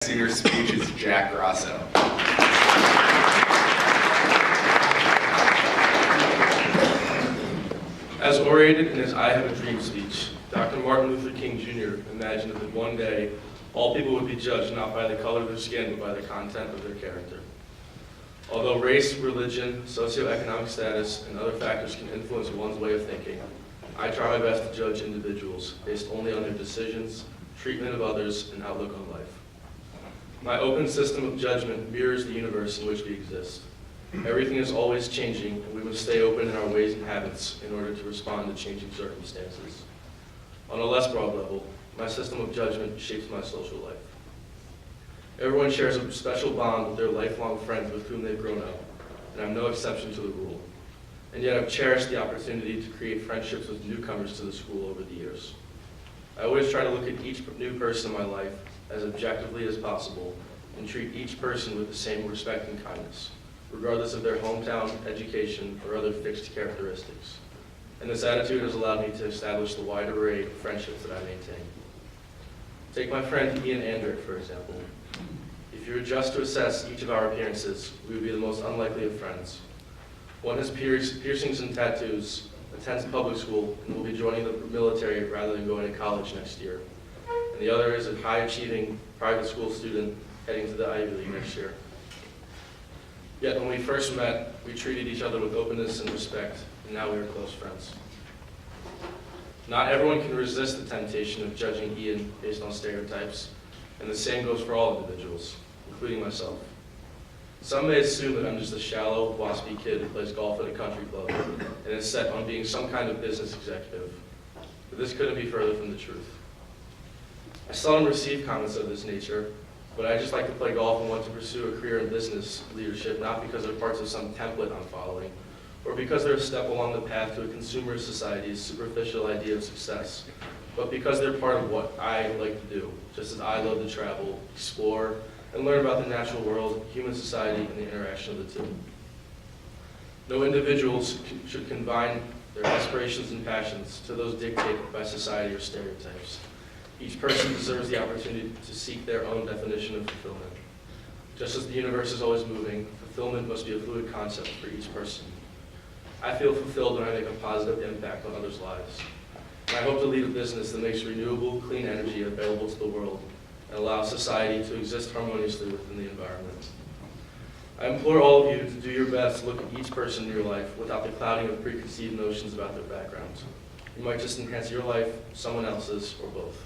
Senior speech is Jack Grasso. As orated in his I Have a Dream speech, Dr. Martin Luther King Jr. imagined that one day all people would be judged not by the color of their skin, but by the content of their character. Although race, religion, socioeconomic status, and other factors can influence one's way of thinking, I try my best to judge individuals based only on their decisions, treatment of others, and outlook on life. My open system of judgment mirrors the universe in which we exist. Everything is always changing, and we must stay open in our ways and habits in order to respond to changing circumstances. On a less broad level, my system of judgment shapes my social life. Everyone shares a special bond with their lifelong friends with whom they've grown up, and I'm no exception to the rule. And yet I've cherished the opportunity to create friendships with newcomers to the school over the years. I always try to look at each new person in my life as objectively as possible and treat each person with the same respect and kindness, regardless of their hometown, education, or other fixed characteristics. And this attitude has allowed me to establish the wide array of friendships that I maintain. Take my friend Ian Andrick, for example. If you were just to assess each of our appearances, we would be the most unlikely of friends. One has piercings and tattoos, attends public school, and will be joining the military rather than going to college next year. And the other is a high-achieving private school student heading to the Ivy League next year. Yet when we first met, we treated each other with openness and respect, and now we are close friends. Not everyone can resist the temptation of judging Ian based on stereotypes, and the same goes for all individuals, including myself. Some may assume that I'm just a shallow, waspy kid who plays golf at a country club and is set on being some kind of business executive, but this couldn't be further from the truth. I seldom receive comments of this nature, but I just like to play golf and want to pursue a career in business leadership, not because they're parts of some template I'm following, or because they're a step along the path to a consumer society's superficial idea of success, but because they're part of what I like to do, just as I love to travel, explore, and learn about the natural world, human society, and the interaction of the two. No individuals should confine their aspirations and passions to those dictated by society or stereotypes. Each person deserves the opportunity to seek their own definition of fulfillment. Just as the universe is always moving, fulfillment must be a fluid concept for each person. I feel fulfilled when I make a positive impact on others' lives. And I hope to lead a business that makes renewable, clean energy available to the world and allows society to exist harmoniously within the environment. I implore all of you to do your best to look at each person in your life without the clouding of preconceived notions about their backgrounds. You might just enhance your life, someone else's, or both.